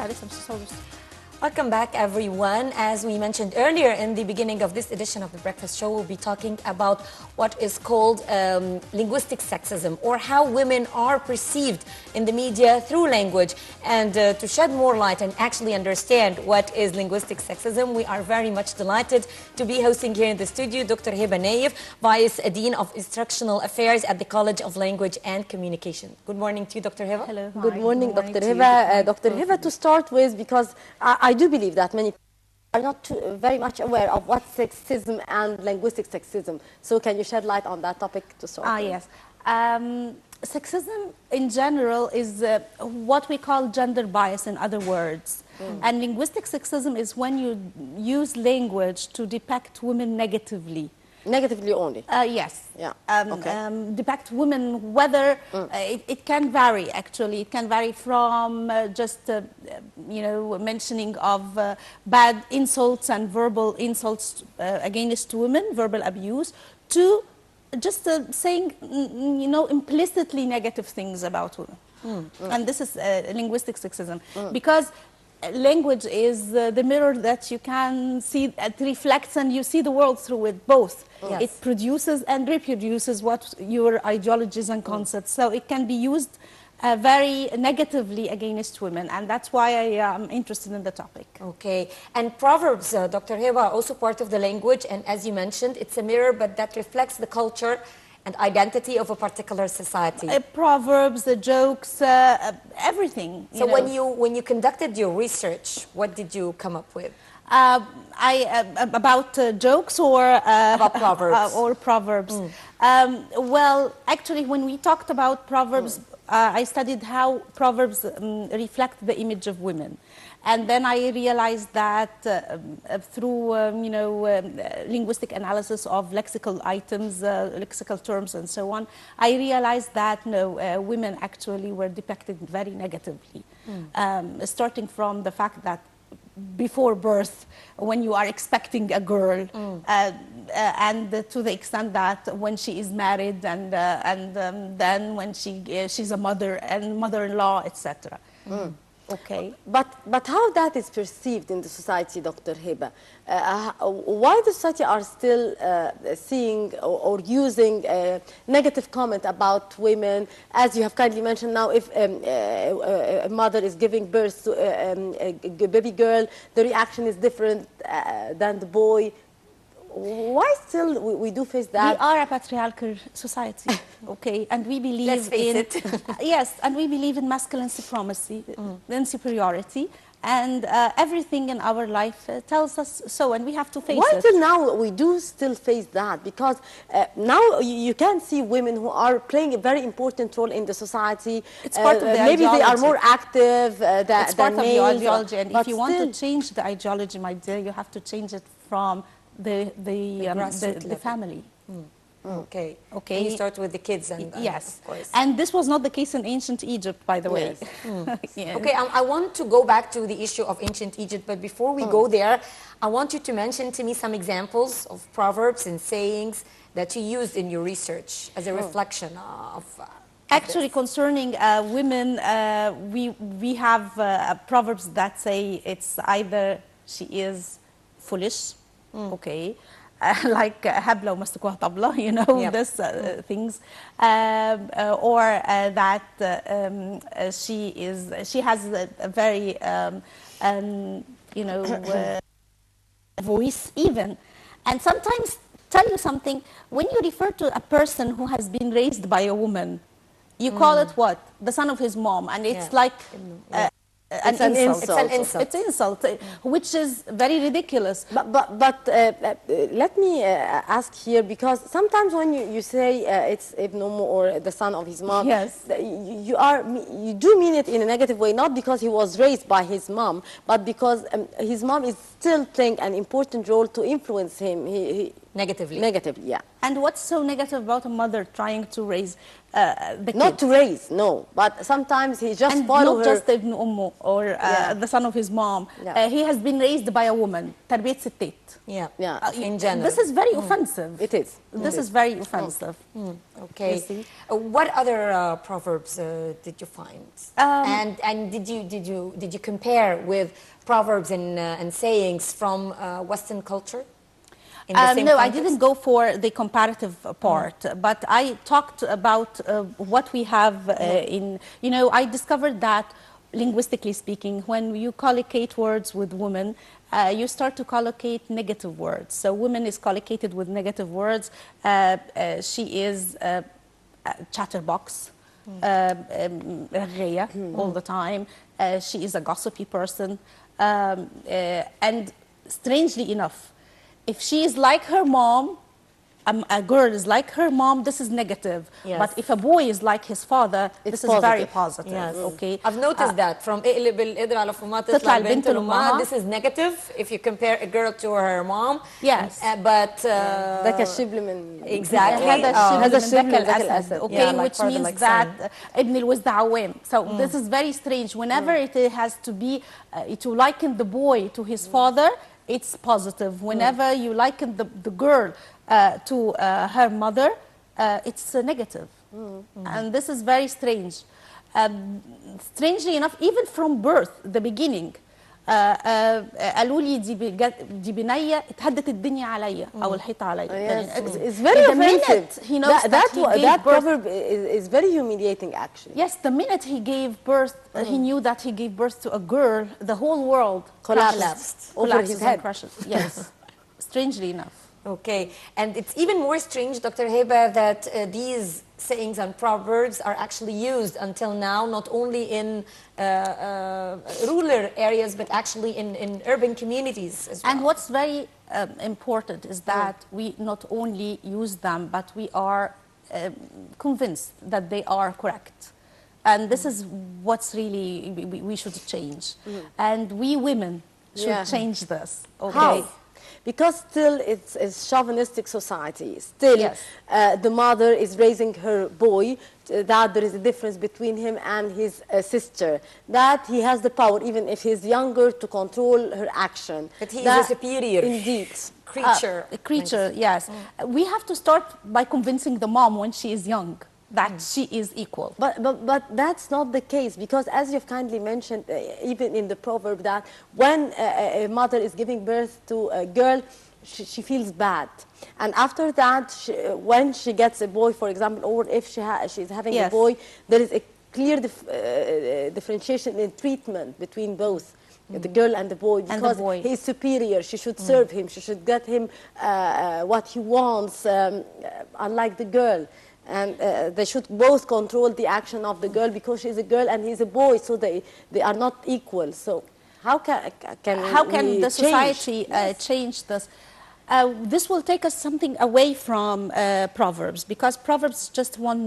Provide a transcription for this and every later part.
عليكم سوسوس. Welcome back, everyone. As we mentioned earlier in the beginning of this edition of The Breakfast Show, we'll be talking about what is called linguistic sexism, or how women are perceived in the media through language. And to shed more light and actually understand what is linguistic sexism, we are very much delighted to be hosting here in the studio Dr. Hiba Naif, Vice Dean of Instructional Affairs at the College of Language and Communication. Good morning to you, Dr. Hiba. Hello. Good morning, Dr. Hiba. Dr. Hiba, to start with, because I do believe that many people are not very much aware of what sexism and linguistic sexism. So can you shed light on that topic to start with? Yes. Sexism in general is what we call gender bias, in other words. And linguistic sexism is when you use language to depict women negatively. Negatively only? Yes. Yeah. Depict women, whether it can vary, actually. It can vary from just, you know, mentioning of bad insults and verbal insults against women, verbal abuse, to just saying, you know, implicitly negative things about women. And this is linguistic sexism. Because language is the mirror that you can see, it reflects, and you see the world through it both. Yes. It produces and reproduces what your ideologies and concepts. So it can be used very negatively against women, and that's why I am interested in the topic. Okay. And Proverbs, Dr. Hiba, are also part of the language, and as you mentioned, it's a mirror, but that reflects the culture and identity of a particular society. Proverbs, the jokes, everything. So when you conducted your research, what did you come up with? About jokes or about proverbs? Or proverbs. Well, actually, when we talked about proverbs, I studied how proverbs reflect the image of women. And then I realized that through, you know, linguistic analysis of lexical items, lexical terms, and so on, I realized that no, women actually were depicted very negatively, starting from the fact that before birth, when you are expecting a girl, and to the extent that when she is married, and then when she's a mother and mother-in-law, etc. Okay. But how that is perceived in the society, Dr. Hiba? Why the society are still seeing or using negative comment about women? As you have kindly mentioned now, if a mother is giving birth to a baby girl, the reaction is different than the boy. Why still we do face that? We are a patriarchal society, okay, and we believe Let's face it. Yes, and we believe in masculine supremacy, in superiority, and everything in our life tells us so, and we have to face it. Why till now we do still face that? Because now you can see women who are playing a very important role in the society. It's part of the maybe ideology. they are more active than It's part of the males, ideology, and if you want still to change the ideology, my dear, you have to change it from the family. Okay. Okay. And you start with the kids, and yes, of course. and this was not the case in ancient Egypt, by the way. Yes. Okay, I want to go back to the issue of ancient Egypt, but before we go there, I want you to mention to me some examples of proverbs and sayings that you used in your research as a reflection of Actually, concerning women, we have proverbs that say it's either she is foolish, okay, like habla ومسكوها طبلة, you know, this things, or that she has a very you know, voice even. And sometimes, tell you something, when you refer to a person who has been raised by a woman, you call it what? The son of his mom, and it's like an insult. It's an insult. It's insult, which is very ridiculous. But let me ask here, because sometimes when you say it's Ibn Umm or the son of his mom, yes, you do mean it in a negative way, not because he was raised by his mom, but because his mom is still playing an important role to influence him. Negatively. Negatively, yeah. And what's so negative about a mother trying to raise the Not kid? to raise, no, but sometimes he just And follow not her. just ابن أمه or Yeah. the son of his mom. Yeah. He has been raised by a woman. تربية ستات. Yeah. Yeah. In general. This is very offensive. It is. This is very offensive. Okay. You see? What other proverbs did you find? And did you compare with proverbs and sayings from Western culture? In the same No, I context? didn't go for the comparative part, but I talked about what we have in, I discovered that linguistically speaking, when you collocate words with women, you start to collocate negative words. So women is collocated with negative words. She is a chatterbox, رغية all the time. She is a gossipy person. And strangely enough, if she is like her mom, a girl is like her mom, this is negative. Yes. But if a boy is like his father, this is very positive. positive. Yes. Okay. I've noticed that from اقلب القدر على فمها تطلع تطلع البنت البنت لأمها. لأمها. This is negative if you compare a girl to her mom. Yes. But ذاك الشبل من exactly. هذا الشبل من من ذاك ذاك الأسد. الأسد. Okay, Yeah, like which part of means like that saying. ابن الوزد عوام. So this is very strange. Whenever it has to be to liken the boy to his father, it's positive. Whenever you liken the girl to her mother, it's negative. And this is very strange. Strangely enough, even from birth, the beginning, قالوا لي دي بنية اتهدت الدنيا عليا أو الحيطة عليا. It's very The offensive. minute he knows that he gave that birth- proverb is very humiliating, actually. Yes, the minute he gave birth, he knew that he gave birth to a girl, the whole world Collapsed over collapses his and head. crushes. Yes, strangely enough. Okay, and it's even more strange, Dr. Heba, that these sayings and proverbs are actually used until now, not only in rural areas, but actually in urban communities as well. And what's very important is that we not only use them, but we are convinced that they are correct. And this is what's really, we should change. And we women should Yeah. change this. Okay. How? Because still it's a chauvinistic society. Still, Yes. The mother is raising her boy, that there is a difference between him and his sister, that he has the power, even if he's younger, to control her action. But he is a superior Indeed. creature. A creature, yes. We have to start by convincing the mom when she is young that she is equal. But that's not the case, because as you've kindly mentioned, even in the proverb, that when a mother is giving birth to a girl, she feels bad. And after that, when she gets a boy, for example, or if she's having Yes. a boy, there is a clear differentiation in treatment between both. The girl and the boy, because boy. he is superior. She should serve him. She should get him what he wants, unlike the girl. And they should both control the action of the girl, because she's a girl and he's a boy, so they are not equal. So how can the society change this? This will take us something away from Proverbs, because Proverbs is just one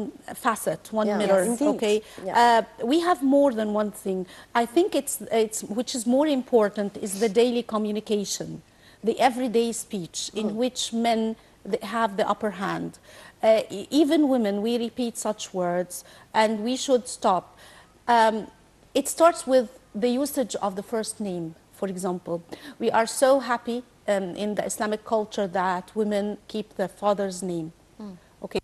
facet, one Yeah. mirror. Yes, indeed. Okay, Yeah. we have more than one thing. I think it's which is more important is the daily communication, the everyday speech, in which men have the upper hand. Even women, we repeat such words, and we should stop. It starts with the usage of the first name, for example. We are so happy in the Islamic culture that women keep their father's name. Okay,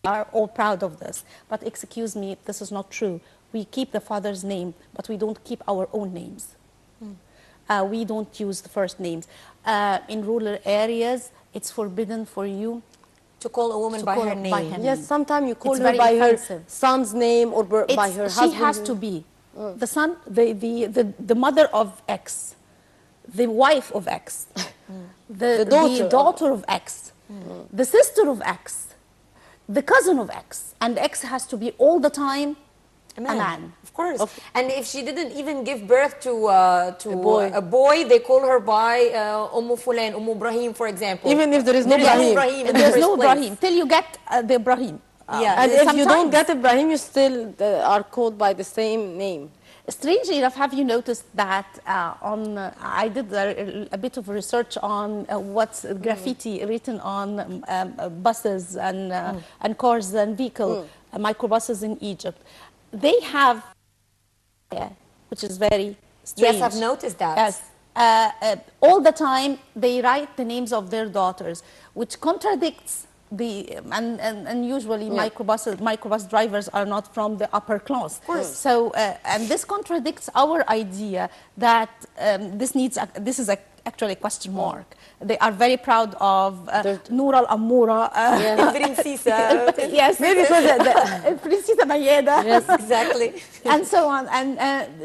we are all proud of this. But excuse me, this is not true. We keep the father's name, but we don't keep our own names. We don't use the first names. In rural areas, it's forbidden for you To call a woman To by call her her name. by her Yes, sometimes you call It's her very by offensive. her son's name or by her she husband's has to name. be the son, the mother of X, the wife of X, the daughter of X, the sister of X, the cousin of X, and X has to be all the time a man. Of course. And if she didn't even give birth to boy. a boy, they call her by Fulan, Ibrahim, for example. Even if there is no Ibrahim. in the There's first no place. Ibrahim till you get the Ibrahim. Yeah. And if you don't Sometimes. get Ibrahim, you still are called by the same name. Strangely enough, have you noticed that I did a bit of research on what's graffiti written on buses and cars and vehicle microbuses in Egypt. They have, which is very strange. Yes, I've noticed that. Yes. All the time they write the names of their daughters, which contradicts the and usually microbus drivers are not from the upper class. Of course. So and this contradicts our idea that this is actually a question mark. They are very proud of Noor al-Amoura. Princesa. Yes, maybe because Princesa Mayeda. Yes, exactly. And so on, and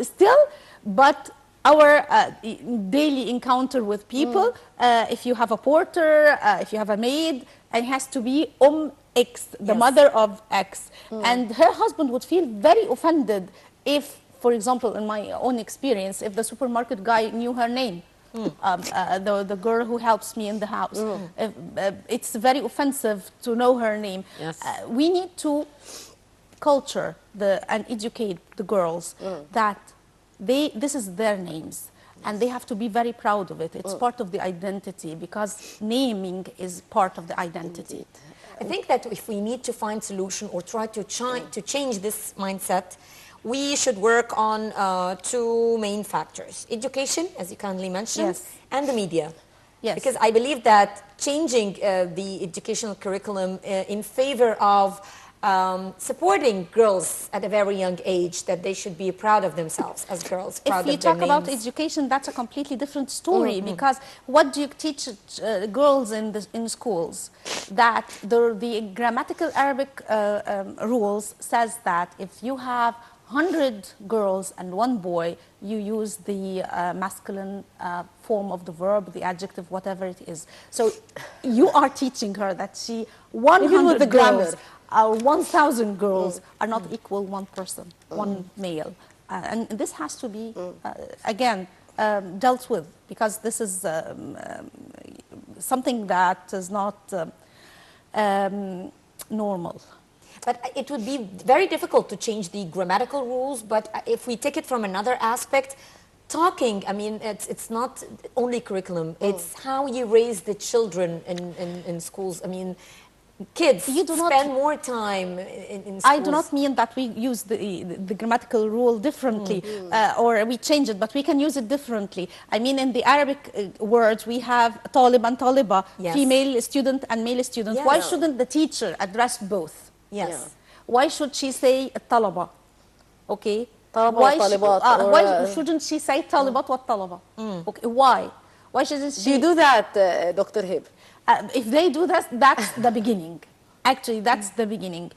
still, but our daily encounter with people, if you have a porter, if you have a maid, it has to be X, the mother of X. And her husband would feel very offended if, for example, in my own experience, if the supermarket guy knew her name. The girl who helps me in the house. It's very offensive to know her name. Yes. We need to culture and educate the girls that this is their names, and they have to be very proud of it. It's part of the identity, because naming is part of the identity. Indeed. I think that if we need to find solution or try to change this mindset, we should work on two main factors: education, as you kindly mentioned, Yes. and the media. Yes. Because I believe that changing the educational curriculum in favor of supporting girls at a very young age, that they should be proud of themselves as girls, proud If we of their talk about names. education, that's a completely different story, because what do you teach girls in schools? That the grammatical Arabic rules says that if you have 100 girls and 1 boy, you use the masculine form of the verb, the adjective, whatever it is. So you are teaching her that 100 girls or 1,000 girls are not equal one person, one male. And this has to be, again, dealt with, because this is something that is not normal. But it would be very difficult to change the grammatical rules. But if we take it from another aspect, talking, I mean, it's not only curriculum. It's how you raise the children in schools. I mean, kids spend more time in schools. I do not mean that we use the grammatical rule differently or we change it, but we can use it differently. I mean, in the Arabic words, we have talib and taliba, female student and male student. Why shouldn't the teacher address both? Yes. Yeah. Why should she say talaba? Okay. Why shouldn't she say talibat wa talaba? Okay. Why? Why shouldn't she? Do you do that, Dr. Hib? If they do that, that's the beginning. Actually, that's the beginning.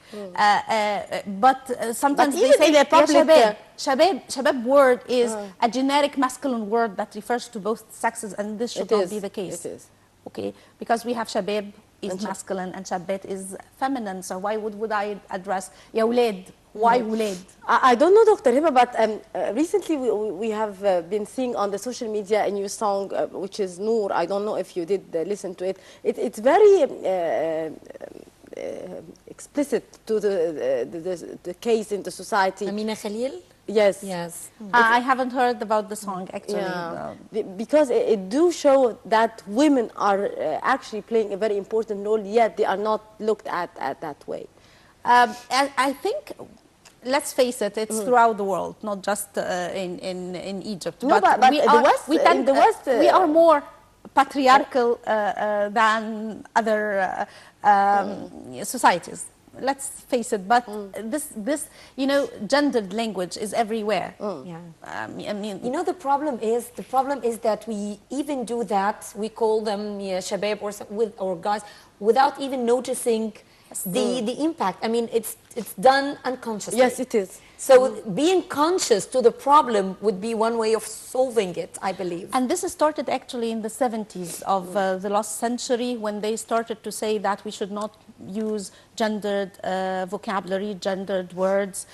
But sometimes they say in a public, shabab word is a generic masculine word that refers to both sexes, and this should not be the case. It is. Okay, because we have shabab is masculine and shabat is feminine. So why would I address ya wulad? Why wulad? I don't know, Dr. Hiba, but recently we have been seeing on the social media a new song, which is Noor. I don't know if you did listen to it. It's very explicit to the case in the society. Amina Khalil? Yes. Yes. I haven't heard about the song, actually. Yeah. Because it do show that women are actually playing a very important role, yet they are not looked at that way. I think, let's face it, it's throughout the world, not just in Egypt. No, but in the West, we are more patriarchal than other societies. Let's face it, but this, you know, gendered language is everywhere. Yeah. I mean, you know, the problem is that we even do that. We call them shabab or guys without even noticing the impact. I mean, it's done unconsciously. Yes, it is. So being conscious to the problem would be one way of solving it, I believe. And this started actually in the 70s of the last century, when they started to say that we should not use gendered vocabulary, gendered words,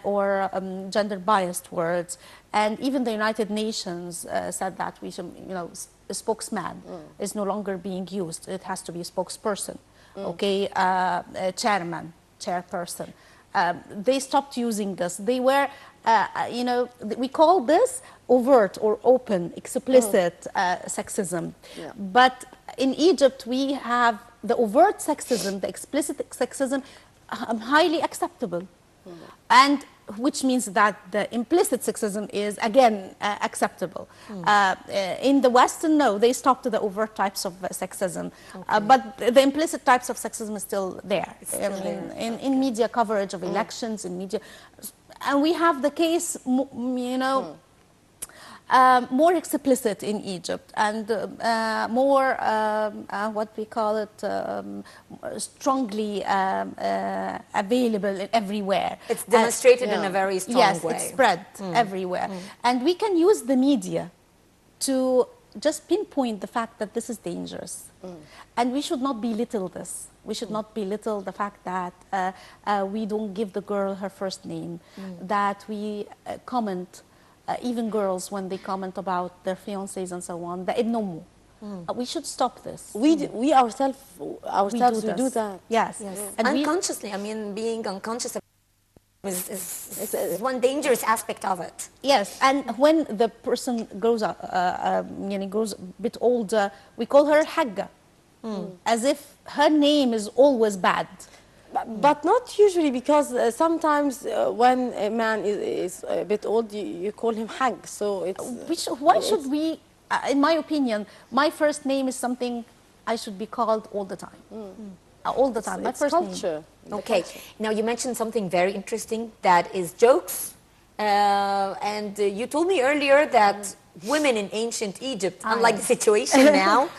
or gender-biased words. And even the United Nations said that we should, you know, a spokesman is no longer being used. It has to be a spokesperson, okay, chairman, chairperson. They stopped using this. They were you know, we call this overt or open, explicit sexism. Yeah. But in Egypt, we have the overt sexism, the explicit sexism, highly acceptable. And which means that the implicit sexism is, again, acceptable. In the West, no, they stopped the overt types of sexism. But the implicit types of sexism is still there. In media coverage of elections, in media. And we have the case, you know, more explicit in Egypt and more, what we call it, strongly available everywhere. It's demonstrated in a very strong way. Yes, it's spread everywhere. And we can use the media to just pinpoint the fact that this is dangerous. And we should not belittle this. We should not belittle the fact that we don't give the girl her first name, that we comment even girls when they comment about their fiancés and so on, the ibnomu. We should stop this. We ourselves do that. Yes. And unconsciously, I mean, being unconscious is one dangerous aspect of it. Yes, and when the person grows up, grows a bit older, we call her hagga, as if her name is always bad. But not usually, because sometimes when a man is a bit old, you call him hag. So it's why should we? In my opinion, my first name is something I should be called all the time. All the time. It's culture. Okay. Now you mentioned something very interesting, that is jokes, and you told me earlier that women in ancient Egypt, unlike the situation now,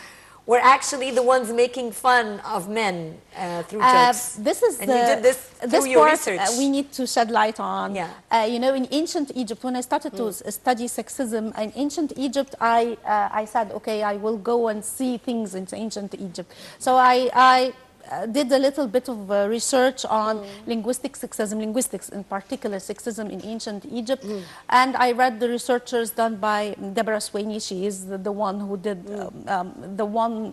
were actually the ones making fun of men through jokes. This is and you did this through your research. We need to shed light on. Yeah. You know, in ancient Egypt, when I started to study sexism in ancient Egypt, I said, okay, I will go and see things in ancient Egypt. So I did a little bit of research on linguistics in particular sexism in ancient Egypt, and I read the researchers done by Deborah Swainey. She is the one who did one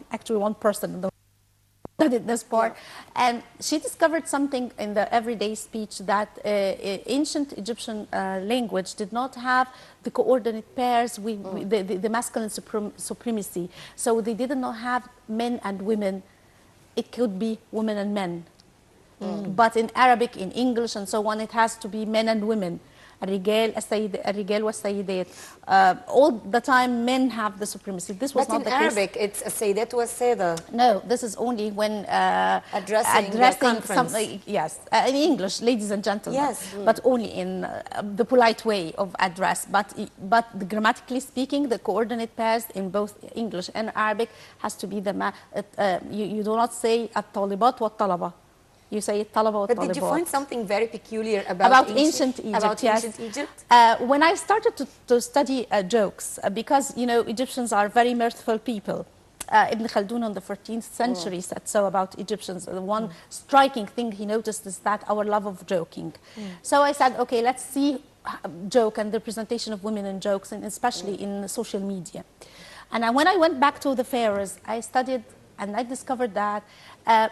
person who did this part, and she discovered something in the everyday speech, that ancient Egyptian language did not have the coordinate pairs, the masculine supremacy, so they did not have men and women. It could be women and men. But in Arabic, in English, and so on, it has to be men and women. الرجال والسيدات. All the time, men have the supremacy. This was not the case. But in Arabic, it's السيدات والسادة. No, this is only when addressing something. Yes, in English, ladies and gentlemen. Yes. But only in the polite way of address. But grammatically speaking, the coordinate pairs in both English and Arabic has to be you do not say الطالبات والطلبة. You say الطلبة والطالبات. But did you find something very peculiar about ancient Egypt? About yes. ancient Egypt? When I started to study jokes, because you know Egyptians are very mirthful people. Ibn Khaldun in the 14th century said so about Egyptians. The one striking thing he noticed is that our love of joking. So I said, okay, let's see joke and the representation of women in jokes, and especially in social media. And when I went back to the pharaohs, I studied and I discovered that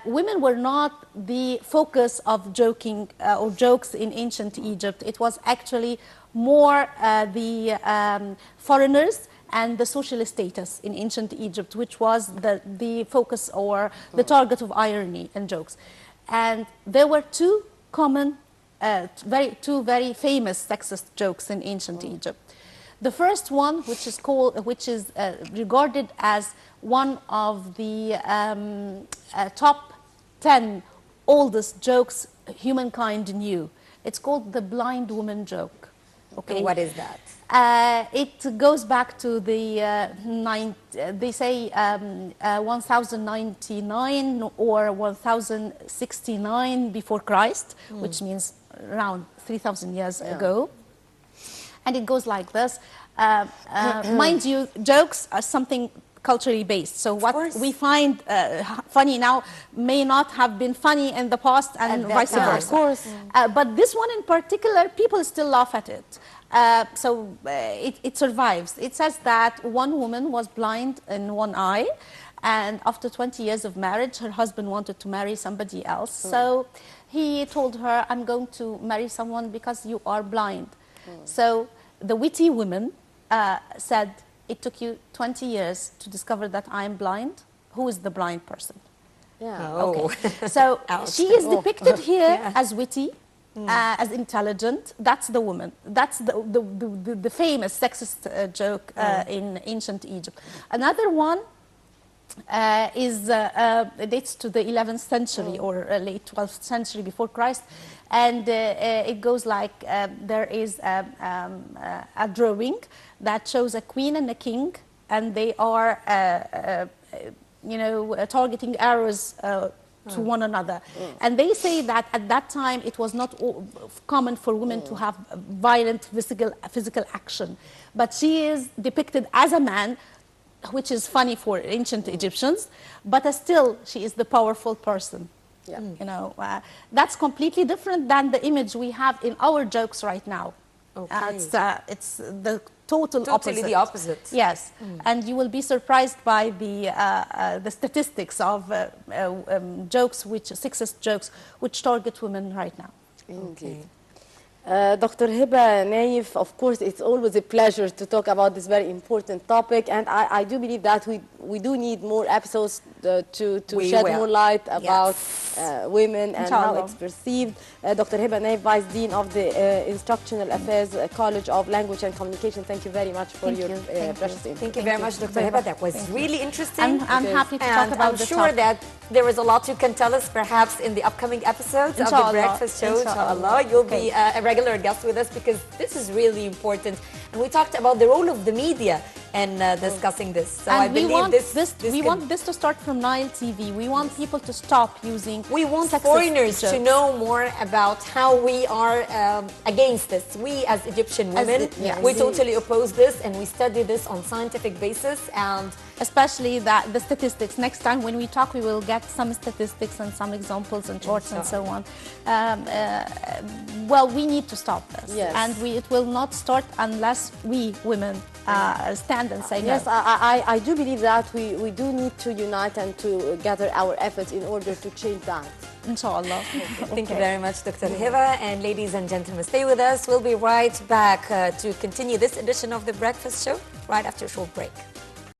women were not the focus of joking or jokes in ancient Egypt. It was actually more the foreigners and the social status in ancient Egypt, which was the focus or the target of irony and jokes. And there were two common, two very famous sexist jokes in ancient Egypt. The first one, which is regarded as one of the top 10 oldest jokes humankind knew. It's called the blind woman joke. Okay. What is that? It goes back to the 1099 or 1069 before Christ, which means around 3,000 years ago. And it goes like this. Mind you, jokes are something culturally based. So what we find funny now may not have been funny in the past, and vice versa. Of course. But this one in particular, people still laugh at it. So it survives. It says that one woman was blind in one eye, and after 20 years of marriage, her husband wanted to marry somebody else. So he told her, I'm going to marry someone because you are blind. So the witty women said, it took you 20 years to discover that I'm blind. Who is the blind person? Yeah. Oh. Okay. So Ouch. she is depicted here Yeah. as witty, as intelligent. That's the woman. That's the famous sexist joke in ancient Egypt. Another one dates to the 11th century or late 12th century before Christ, and it goes like there is a drawing that shows a queen and a king, and they are targeting arrows to one another. And they say that at that time it was not common for women to have violent physical action. But she is depicted as a man, which is funny for ancient Egyptians, but still she is the powerful person. Yeah. You know, that's completely different than the image we have in our jokes right now. Okay. It's the totally opposite. the opposite. Yes, and you will be surprised by the statistics of jokes, sexist jokes, which target women right now. Indeed. Dr. Hiba Naif, of course, it's always a pleasure to talk about this very important topic, and I do believe that we do need more episodes to shed more light about women and how it's perceived. Dr. Hiba Naif, Vice Dean of the Instructional Affairs College of Language and Communication, thank you very much for your precious input. Thank you very much, Dr. Hiba. That was really interesting. I'm happy to talk about I'm sure that there is a lot you can tell us, perhaps in the upcoming episodes of the Breakfast Show. Inshallah, you'll be a regular guest with us, because this is really important. And we talked about the role of the media in discussing this. So and I believe we want this to start from Nile TV. We want people to stop using. We want foreigners to know more about how we are against this. We as Egyptian women, we totally oppose this, and we study this on scientific basis, and especially the statistics. Next time when we talk, we will get some statistics and some examples and charts and so on. Well, we need to stop this, and it will not start unless we women stand and say no. Yes, I do believe that we do need to unite and to gather our efforts in order to change that. Inshallah. Thank you very much, Dr. Hiba. And ladies and gentlemen, stay with us. We'll be right back to continue this edition of The Breakfast Show right after a short break.